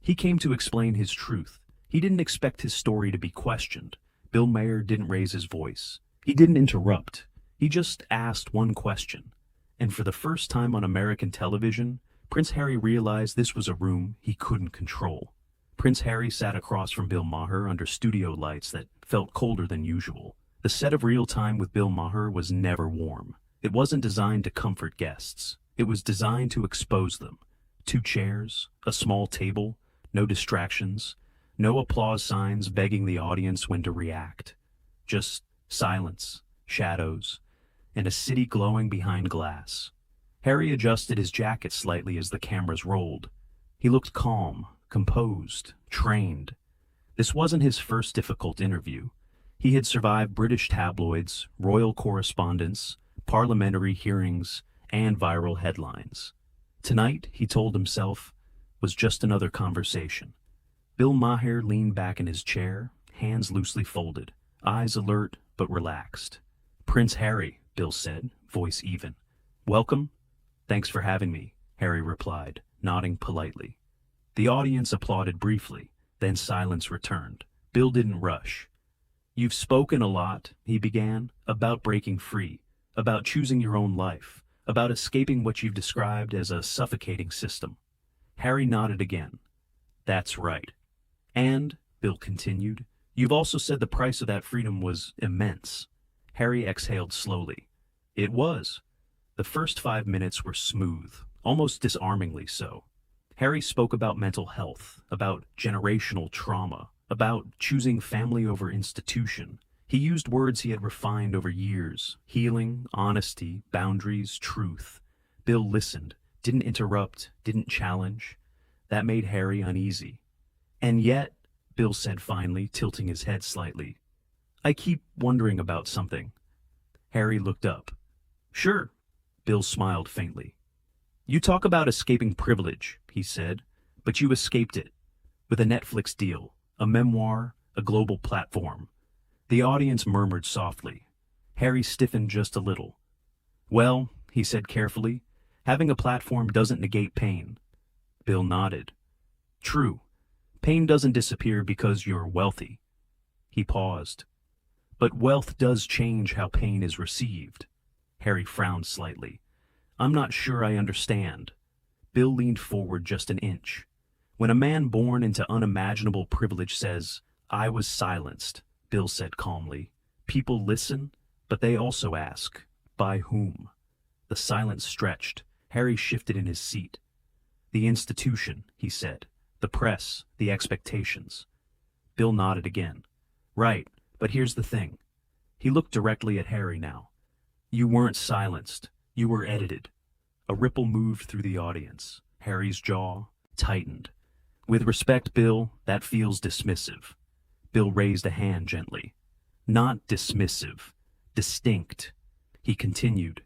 He came to explain his truth. He didn't expect his story to be questioned. Bill Maher didn't raise his voice. He didn't interrupt. He just asked one question. And for the first time on American television, Prince Harry realized this was a room he couldn't control. Prince Harry sat across from Bill Maher under studio lights that felt colder than usual. The set of Real Time with Bill Maher was never warm. It wasn't designed to comfort guests. It was designed to expose them. 2 chairs, a small table, no distractions, no applause signs begging the audience when to react. Just silence, shadows, and a city glowing behind glass. Harry adjusted his jacket slightly as the cameras rolled. He looked calm, composed, trained. This wasn't his first difficult interview. He had survived British tabloids, royal correspondence, parliamentary hearings, and viral headlines. Tonight, he told himself, was just another conversation. Bill Maher leaned back in his chair, hands loosely folded, eyes alert but relaxed. "Prince Harry," Bill said, voice even. "Welcome." "Thanks for having me," Harry replied, nodding politely. The audience applauded briefly, then silence returned. Bill didn't rush. "You've spoken a lot," he began, "about breaking free, about choosing your own life, about escaping what you've described as a suffocating system." Harry nodded again. "That's right. And," Bill continued, "you've also said the price of that freedom was immense." Harry exhaled slowly. "It was." The first 5 minutes were smooth, almost disarmingly so. Harry spoke about mental health, about generational trauma, about choosing family over institution. He used words he had refined over years: healing, honesty, boundaries, truth. Bill listened, didn't interrupt, didn't challenge. That made Harry uneasy. "And yet," Bill said finally, tilting his head slightly, "I keep wondering about something." Harry looked up. "Sure." Bill smiled faintly. "You talk about escaping privilege," he said, "but you escaped it. With a Netflix deal, a memoir, a global platform." The audience murmured softly. Harry stiffened just a little. "Well," he said carefully, "having a platform doesn't negate pain." Bill nodded. "True. Pain doesn't disappear because you're wealthy." He paused. "But wealth does change how pain is received." Harry frowned slightly. "I'm not sure I understand." Bill leaned forward just an inch. "When a man born into unimaginable privilege says, 'I was silenced,'" Bill said calmly, "people listen, but they also ask, 'By whom?'" The silence stretched. Harry shifted in his seat. "The institution," he said. "The press, the expectations." Bill nodded again. "Right, but here's the thing." He looked directly at Harry now. "You weren't silenced. You were edited." A ripple moved through the audience. Harry's jaw tightened. "With respect, Bill, that feels dismissive." Bill raised a hand gently. "Not dismissive. Distinct." He continued.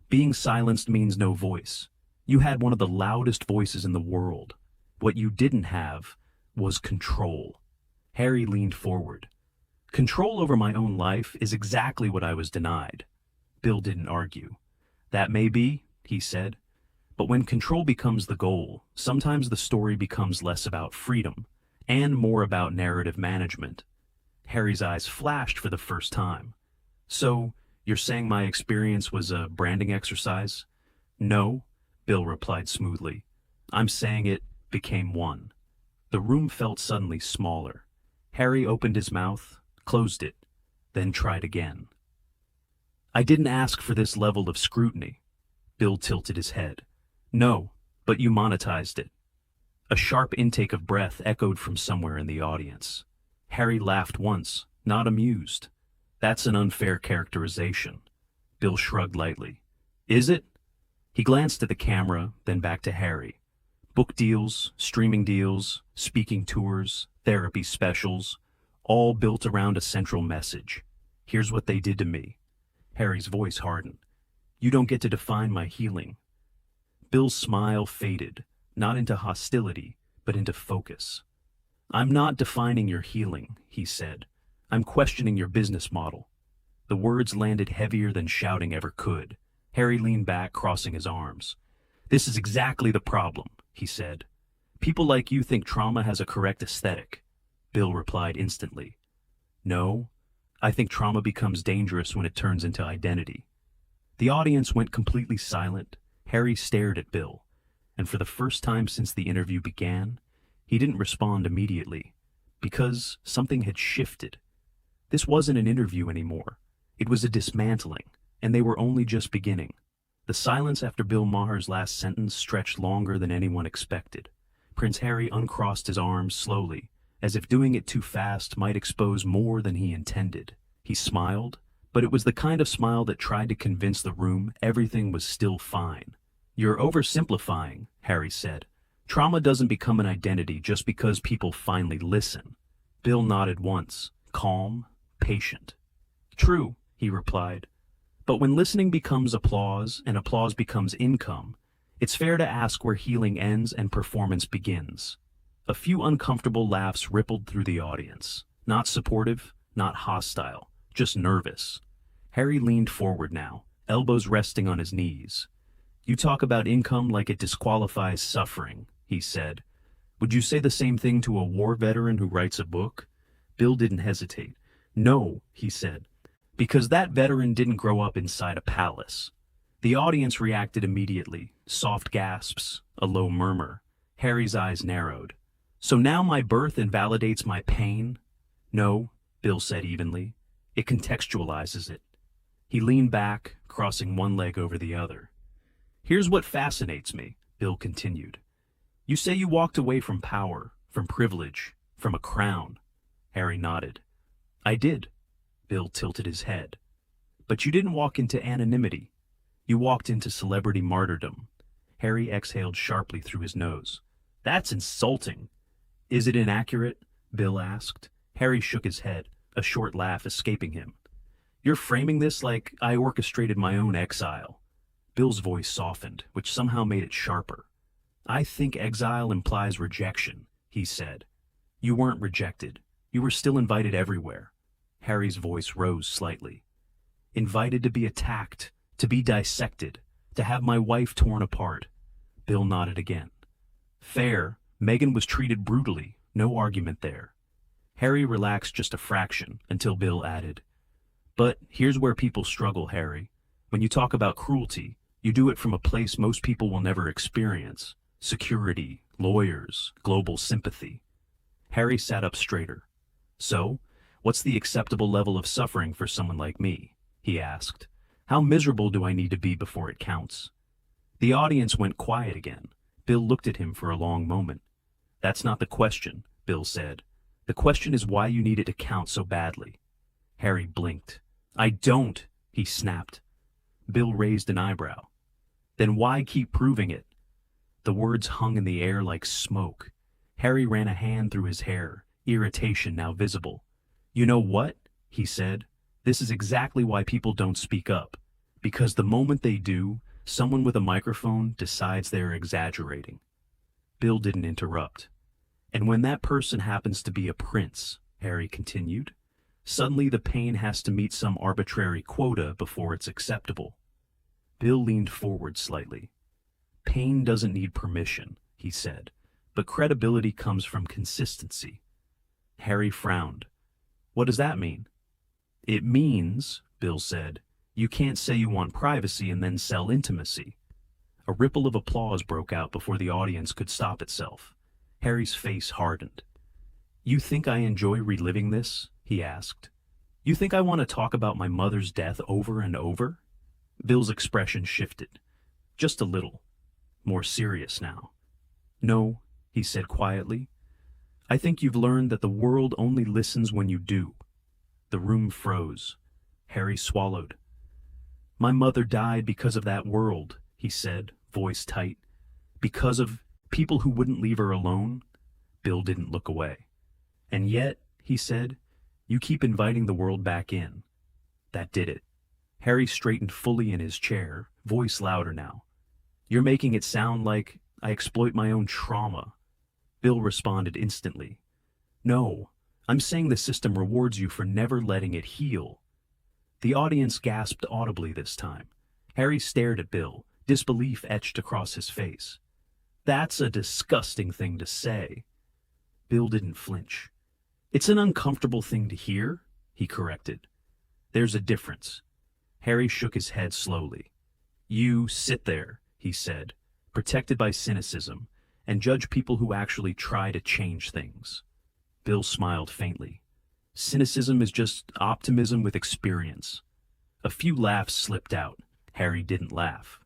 "Being silenced means no voice. You had one of the loudest voices in the world. What you didn't have was control." Harry leaned forward. "Control over my own life is exactly what I was denied." Bill didn't argue. "That may be," he said, "but when control becomes the goal, sometimes the story becomes less about freedom and more about narrative management." Harry's eyes flashed for the first time. "So, you're saying my experience was a branding exercise?" "No," Bill replied smoothly. "I'm saying it became one." The room felt suddenly smaller. Harry opened his mouth, closed it, then tried again. "I didn't ask for this level of scrutiny." Bill tilted his head. "No, but you monetized it." A sharp intake of breath echoed from somewhere in the audience. Harry laughed once, not amused. "That's an unfair characterization." Bill shrugged lightly. "Is it?" He glanced at the camera, then back to Harry. "Book deals, streaming deals, speaking tours, therapy specials, all built around a central message. Here's what they did to me." Harry's voice hardened. "You don't get to define my healing." Bill's smile faded, not into hostility, but into focus. "I'm not defining your healing," he said. "I'm questioning your business model." The words landed heavier than shouting ever could. Harry leaned back, crossing his arms. "This is exactly the problem," he said. People like you think trauma has a correct aesthetic. Bill replied instantly. No, I think trauma becomes dangerous when it turns into identity. The audience went completely silent. Harry stared at Bill, and for the first time since the interview began, he didn't respond immediately, because something had shifted. This wasn't an interview anymore. It was a dismantling, and they were only just beginning. The silence after Bill Maher's last sentence stretched longer than anyone expected. Prince Harry uncrossed his arms slowly, as if doing it too fast might expose more than he intended. He smiled, but it was the kind of smile that tried to convince the room everything was still fine. You're oversimplifying, Harry said. Trauma doesn't become an identity just because people finally listen. Bill nodded once, calm, patient. True, he replied. But when listening becomes applause and applause becomes income, it's fair to ask where healing ends and performance begins. A few uncomfortable laughs rippled through the audience. Not supportive, not hostile, just nervous. Harry leaned forward now, elbows resting on his knees. You talk about income like it disqualifies suffering, he said. Would you say the same thing to a war veteran who writes a book? Bill didn't hesitate. No, he said, because that veteran didn't grow up inside a palace. The audience reacted immediately, soft gasps, a low murmur. Harry's eyes narrowed. So now my birth invalidates my pain? No, Bill said evenly. It contextualizes it. He leaned back, crossing one leg over the other. Here's what fascinates me, Bill continued. You say you walked away from power, from privilege, from a crown. Harry nodded. I did. Bill tilted his head. But you didn't walk into anonymity. You walked into celebrity martyrdom. Harry exhaled sharply through his nose. That's insulting. Is it inaccurate? Bill asked. Harry shook his head, a short laugh escaping him. You're framing this like I orchestrated my own exile. Bill's voice softened, which somehow made it sharper. I think exile implies rejection, he said. You weren't rejected. You were still invited everywhere. Harry's voice rose slightly. Invited to be attacked, to be dissected, to have my wife torn apart. Bill nodded again. Fair. Meghan was treated brutally. No argument there. Harry relaxed just a fraction until Bill added, but here's where people struggle, Harry. When you talk about cruelty, you do it from a place most people will never experience. Security, lawyers, global sympathy. Harry sat up straighter. So, what's the acceptable level of suffering for someone like me? He asked. How miserable do I need to be before it counts? The audience went quiet again. Bill looked at him for a long moment. That's not the question, Bill said. The question is why you need it to count so badly. Harry blinked. I don't, he snapped. Bill raised an eyebrow. Then why keep proving it? The words hung in the air like smoke. Harry ran a hand through his hair, irritation now visible. You know what? He said. This is exactly why people don't speak up. Because the moment they do, someone with a microphone decides they're exaggerating. Bill didn't interrupt. And when that person happens to be a prince, Harry continued, suddenly the pain has to meet some arbitrary quota before it's acceptable. Bill leaned forward slightly. Pain doesn't need permission, he said, but credibility comes from consistency. Harry frowned. What does that mean? It means, Bill said, you can't say you want privacy and then sell intimacy. A ripple of applause broke out before the audience could stop itself. Harry's face hardened. You think I enjoy reliving this? He asked. You think I want to talk about my mother's death over and over? Bill's expression shifted. Just a little. More serious now. No, he said quietly. I think you've learned that the world only listens when you do. The room froze. Harry swallowed. My mother died because of that world, he said, voice tight. Because of people who wouldn't leave her alone. Bill didn't look away. And yet, he said, you keep inviting the world back in. That did it. Harry straightened fully in his chair, voice louder now. You're making it sound like I exploit my own trauma. Bill responded instantly. No, I'm saying the system rewards you for never letting it heal. The audience gasped audibly this time. Harry stared at Bill, disbelief etched across his face. That's a disgusting thing to say. Bill didn't flinch. It's an uncomfortable thing to hear, he corrected. There's a difference. Harry shook his head slowly. You sit there, he said, protected by cynicism, and judge people who actually try to change things. Bill smiled faintly. Cynicism is just optimism with experience. A few laughs slipped out. Harry didn't laugh.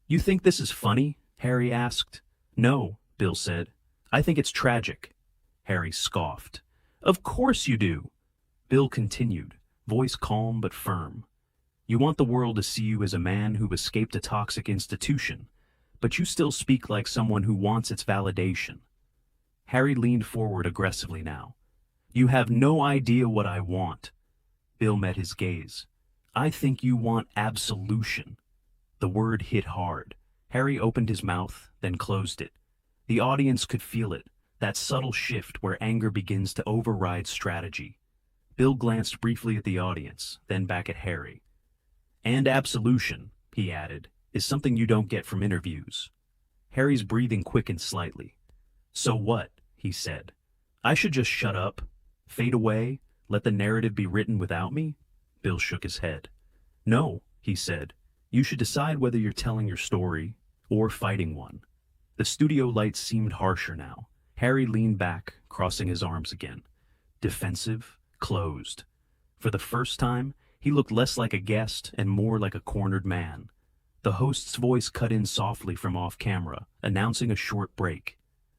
You think this is funny? Harry asked. No, Bill said. I think it's tragic. Harry scoffed. Of course you do. Bill continued, voice calm but firm. You want the world to see you as a man who escaped a toxic institution, but you still speak like someone who wants its validation. Harry leaned forward aggressively now. You have no idea what I want. Bill met his gaze. I think you want absolution. The word hit hard. Harry opened his mouth, then closed it. The audience could feel it, that subtle shift where anger begins to override strategy. Bill glanced briefly at the audience, then back at Harry. And absolution, he added, is something you don't get from interviews. Harry's breathing quickened slightly. So what? He said. I should just shut up, fade away, let the narrative be written without me? Bill shook his head. No, he said. You should decide whether you're telling your story or fighting one. The studio lights seemed harsher now. Harry leaned back, crossing his arms again. Defensive, closed. For the first time, he looked less like a guest and more like a cornered man. The host's voice cut in softly from off-camera, announcing a short break.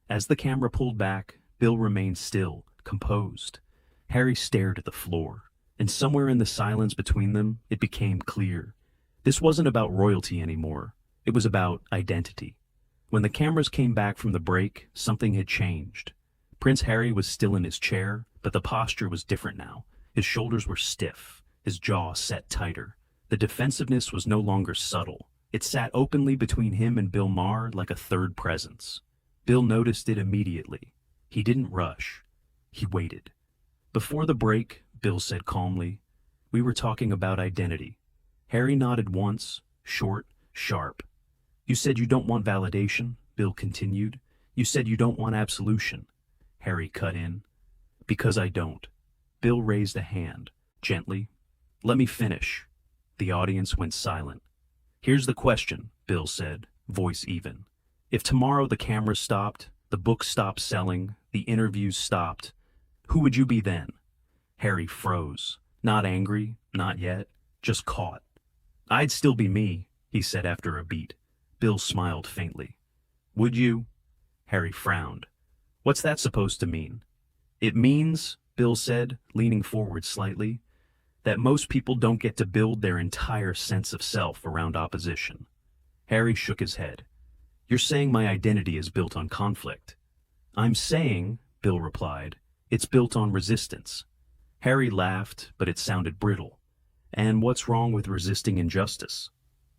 As the camera pulled back, Bill remained still, composed. Harry stared at the floor, and somewhere in the silence between them, it became clear. This wasn't about royalty anymore. It was about identity. When the cameras came back from the break, something had changed. Prince Harry was still in his chair, but the posture was different now. His shoulders were stiff, his jaw set tighter. The defensiveness was no longer subtle. It sat openly between him and Bill Maher like a third presence. Bill noticed it immediately. He didn't rush. He waited. Before the break, Bill said calmly, we were talking about identity. Harry nodded once, short, sharp. You said you don't want validation, Bill continued. You said you don't want absolution. Harry cut in. Because I don't. Bill raised a hand, gently. Let me finish. The audience went silent. Here's the question, Bill said, voice even. If tomorrow the cameras stopped, the books stopped selling, the interviews stopped, who would you be then? Harry froze. Not angry, not yet, just caught. I'd still be me, he said after a beat. Bill smiled faintly. Would you? Harry frowned. What's that supposed to mean? It means, Bill said, leaning forward slightly, that most people don't get to build their entire sense of self around opposition. Harry shook his head. You're saying my identity is built on conflict. I'm saying, Bill replied, it's built on resistance. Harry laughed, but it sounded brittle. And what's wrong with resisting injustice?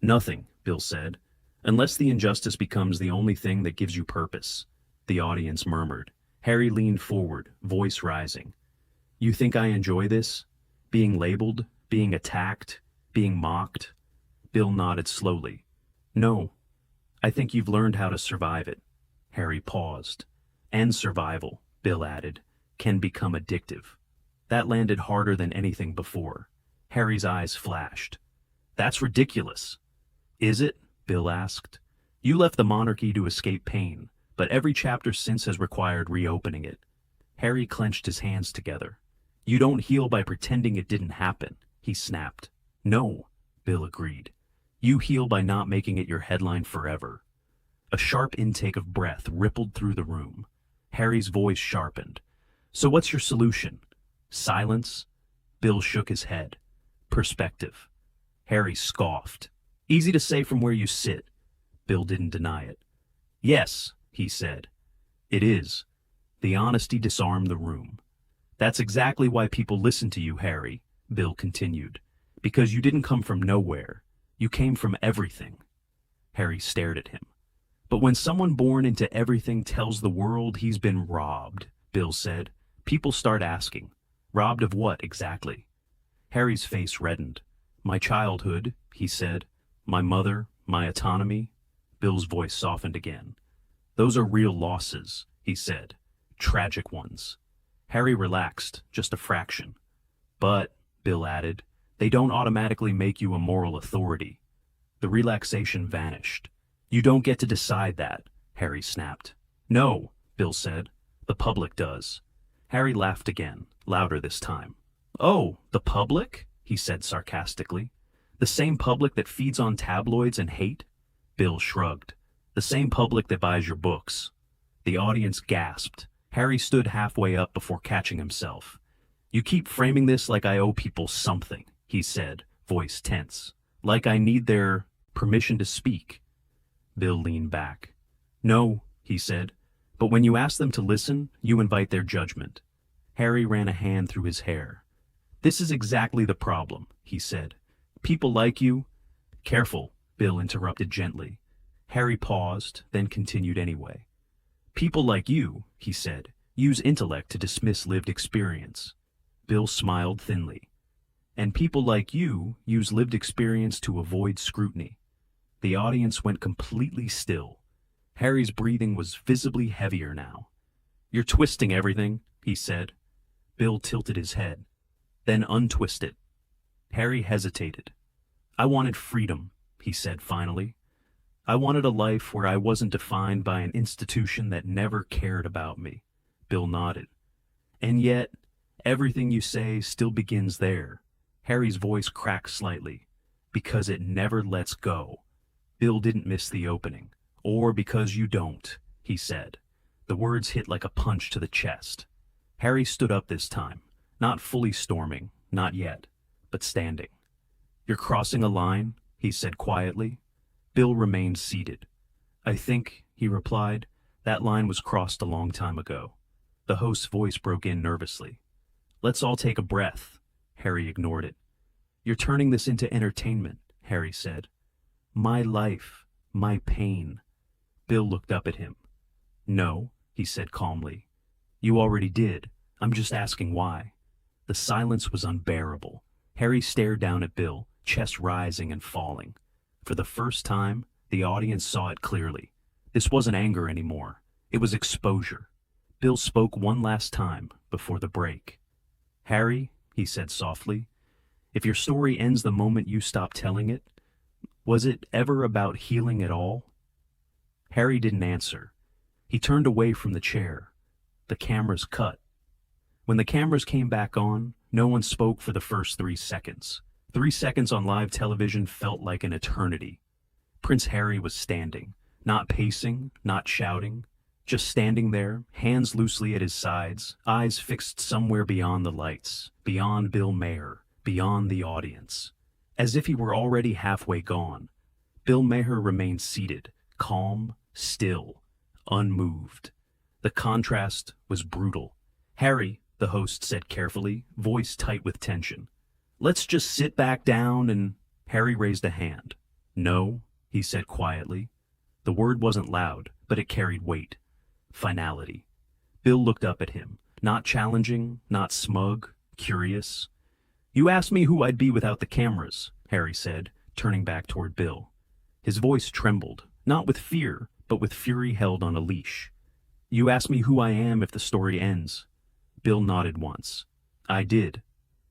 Nothing, Bill said, unless the injustice becomes the only thing that gives you purpose. The audience murmured. Harry leaned forward, voice rising. You think I enjoy this? Being labeled, being attacked, being mocked? Bill nodded slowly. No, I think you've learned how to survive it. Harry paused. And survival, Bill added, can become addictive. That landed harder than anything before. Harry's eyes flashed. That's ridiculous. Is it? Bill asked. You left the monarchy to escape pain, but every chapter since has required reopening it. Harry clenched his hands together. You don't heal by pretending it didn't happen, he snapped. No, Bill agreed. You heal by not making it your headline forever. A sharp intake of breath rippled through the room. Harry's voice sharpened. So what's your solution? Silence? Bill shook his head. Perspective. Harry scoffed. Easy to say from where you sit. Bill didn't deny it. Yes, he said. It is. The honesty disarmed the room. That's exactly why people listen to you, Harry, Bill continued. Because you didn't come from nowhere. You came from everything. Harry stared at him. But when someone born into everything tells the world he's been robbed, Bill said, people start asking, robbed of what exactly? Harry's face reddened. My childhood, he said. My mother, my autonomy. Bill's voice softened again. Those are real losses, he said. Tragic ones. Harry relaxed, just a fraction. But, Bill added, they don't automatically make you a moral authority. The relaxation vanished. You don't get to decide that, Harry snapped. No, Bill said. The public does. Harry laughed again, louder this time. Oh, the public? He said sarcastically. The same public that feeds on tabloids and hate? Bill shrugged. The same public that buys your books. The audience gasped. Harry stood halfway up before catching himself. You keep framing this like I owe people something, he said, voice tense. Like I need their permission to speak. Bill leaned back. No, he said, but when you ask them to listen, you invite their judgment. Harry ran a hand through his hair. This is exactly the problem, he said. People like you. Careful, Bill interrupted gently. Harry paused, then continued anyway. People like you, he said, use intellect to dismiss lived experience. Bill smiled thinly. And people like you use lived experience to avoid scrutiny. The audience went completely still. Harry's breathing was visibly heavier now. You're twisting everything, he said. Bill tilted his head. Then untwist it. Harry hesitated. I wanted freedom, he said finally. I wanted a life where I wasn't defined by an institution that never cared about me. Bill nodded. And yet, everything you say still begins there. Harry's voice cracked slightly. Because it never lets go. Bill didn't miss the opening. Or because you don't, he said. The words hit like a punch to the chest. Harry stood up this time, not fully storming, not yet, but standing. You're crossing a line, he said quietly. Bill remained seated. I think, he replied, that line was crossed a long time ago. The host's voice broke in nervously. Let's all take a breath. Harry ignored it. You're turning this into entertainment, Harry said. My life, my pain. Bill looked up at him. No, he said calmly. You already did. I'm just asking why. The silence was unbearable. Harry stared down at Bill, chest rising and falling. For the first time, the audience saw it clearly. This wasn't anger anymore. It was exposure. Bill spoke one last time before the break. Harry, he said softly, if your story ends the moment you stop telling it, was it ever about healing at all? Harry didn't answer. He turned away from the chair. The cameras cut. When the cameras came back on, no one spoke for the first 3 seconds. 3 seconds on live television felt like an eternity. Prince Harry was standing, not pacing, not shouting, just standing there, hands loosely at his sides, eyes fixed somewhere beyond the lights, beyond Bill Maher, beyond the audience. As if he were already halfway gone. Bill Maher remained seated, calm, still, unmoved. The contrast was brutal. Harry, the host said carefully, voice tight with tension. Let's just sit back down and... Harry raised a hand. No, he said quietly. The word wasn't loud, but it carried weight. Finality. Bill looked up at him, not challenging, not smug, curious. You asked me who I'd be without the cameras, Harry said, turning back toward Bill. His voice trembled, not with fear, but with fury held on a leash. You asked me who I am if the story ends. Bill nodded once. I did.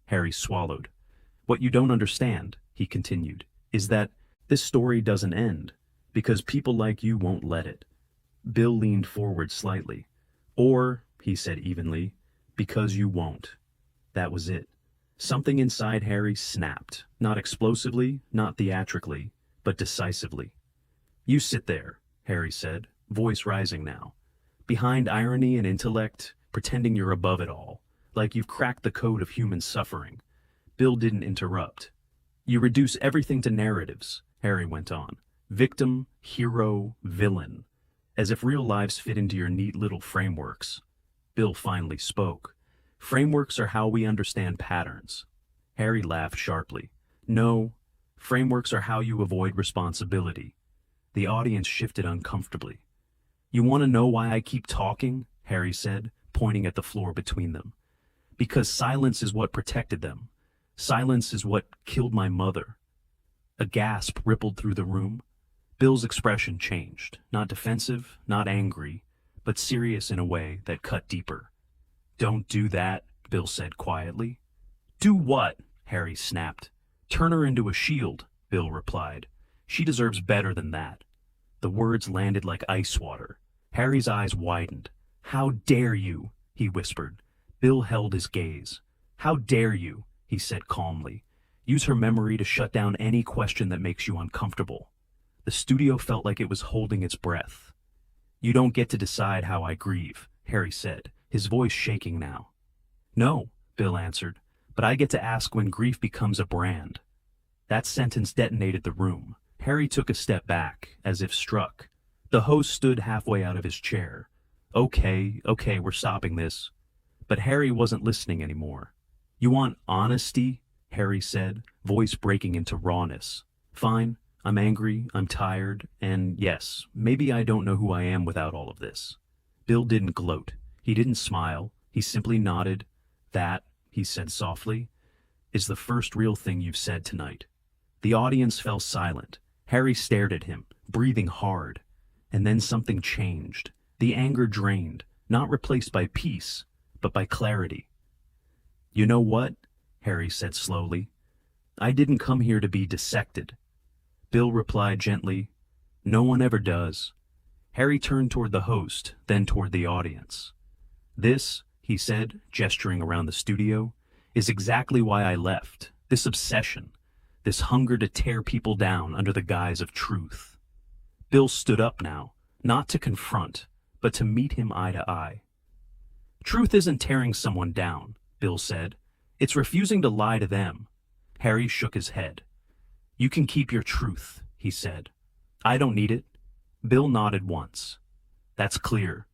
Harry swallowed. What you don't understand, he continued, is that this story doesn't end, because people like you won't let it. Bill leaned forward slightly. Or, he said evenly, because you won't. That was it. Something inside Harry snapped, not explosively, not theatrically, but decisively. You sit there, Harry said, voice rising now. Behind irony and intellect, pretending you're above it all, like you've cracked the code of human suffering. Bill didn't interrupt. You reduce everything to narratives, Harry went on. Victim, hero, villain. As if real lives fit into your neat little frameworks. Bill finally spoke. Frameworks are how we understand patterns. Harry laughed sharply. No, frameworks are how you avoid responsibility. The audience shifted uncomfortably. You want to know why I keep talking? Harry said, pointing at the floor between them. Because silence is what protected them. Silence is what killed my mother. A gasp rippled through the room. Bill's expression changed, not defensive, not angry, but serious in a way that cut deeper. "Don't do that," Bill said quietly. "Do what?" Harry snapped. "Turn her into a shield," Bill replied. "She deserves better than that." The words landed like ice water. Harry's eyes widened. "How dare you?" he whispered. Bill held his gaze. "How dare you?" he said calmly. "Use her memory to shut down any question that makes you uncomfortable." The studio felt like it was holding its breath. "You don't get to decide how I grieve," Harry said, his voice shaking now. "No," Bill answered, "but I get to ask when grief becomes a brand." That sentence detonated the room. Harry took a step back, as if struck. The host stood halfway out of his chair. Okay, we're stopping this." But Harry wasn't listening anymore. "You want honesty?" Harry said, voice breaking into rawness. "Fine, I'm angry, I'm tired, and yes, maybe I don't know who I am without all of this." Bill didn't gloat. He didn't smile. He simply nodded. "That," he said softly, "is the first real thing you've said tonight." The audience fell silent. Harry stared at him, breathing hard. And then something changed. The anger drained, not replaced by peace, but by clarity. "You know what?" Harry said slowly. "I didn't come here to be dissected." Bill replied gently, "No one ever does." Harry turned toward the host, then toward the audience. "This," he said, gesturing around the studio, "is exactly why I left. This obsession. This hunger to tear people down under the guise of truth." Bill stood up now, not to confront, but to meet him eye to eye. "Truth isn't tearing someone down," Bill said. "It's refusing to lie to them." Harry shook his head. "You can keep your truth," he said. "I don't need it." Bill nodded once. "That's clear."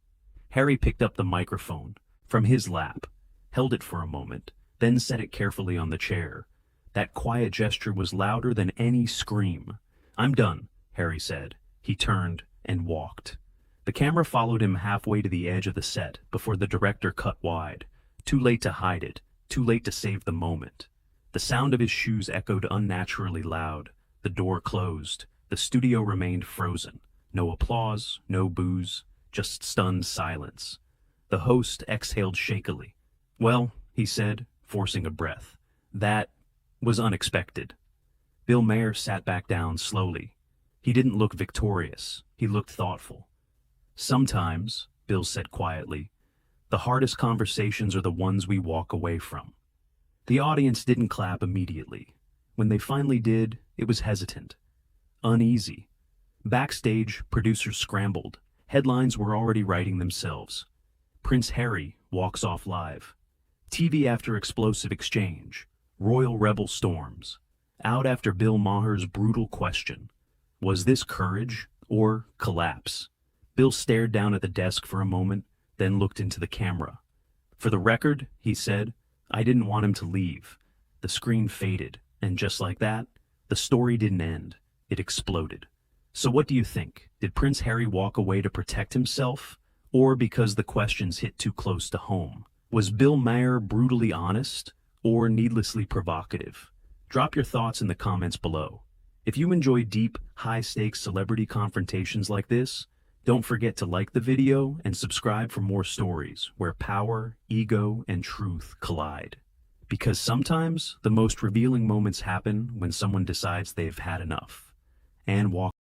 Harry picked up the microphone from his lap, held it for a moment, then set it carefully on the chair. That quiet gesture was louder than any scream. "I'm done," Harry said. He turned and walked. The camera followed him halfway to the edge of the set before the director cut wide. Too late to hide it, too late to save the moment. The sound of his shoes echoed unnaturally loud. The door closed. The studio remained frozen. No applause, no boos, just stunned silence. The host exhaled shakily. "Well," he said, forcing a breath, "that was unexpected." Bill Maher sat back down slowly. He didn't look victorious. He looked thoughtful. "Sometimes," Bill said quietly, "the hardest conversations are the ones we walk away from." The audience didn't clap immediately. When they finally did, it was hesitant, uneasy. Backstage, producers scrambled. Headlines were already writing themselves. "Prince Harry walks off live." "TV after explosive exchange." "Royal rebel storms." Out after Bill Maher's brutal question. Was this courage or collapse? Bill stared down at the desk for a moment, then looked into the camera. "For the record," he said, "I didn't want him to leave." The screen faded, and just like that, the story didn't end. It exploded. So what do you think? Did Prince Harry walk away to protect himself, or because the questions hit too close to home? Was Bill Maher brutally honest, or needlessly provocative? Drop your thoughts in the comments below. If you enjoy deep, high-stakes celebrity confrontations like this, don't forget to like the video and subscribe for more stories where power, ego, and truth collide. Because sometimes the most revealing moments happen when someone decides they've had enough and walk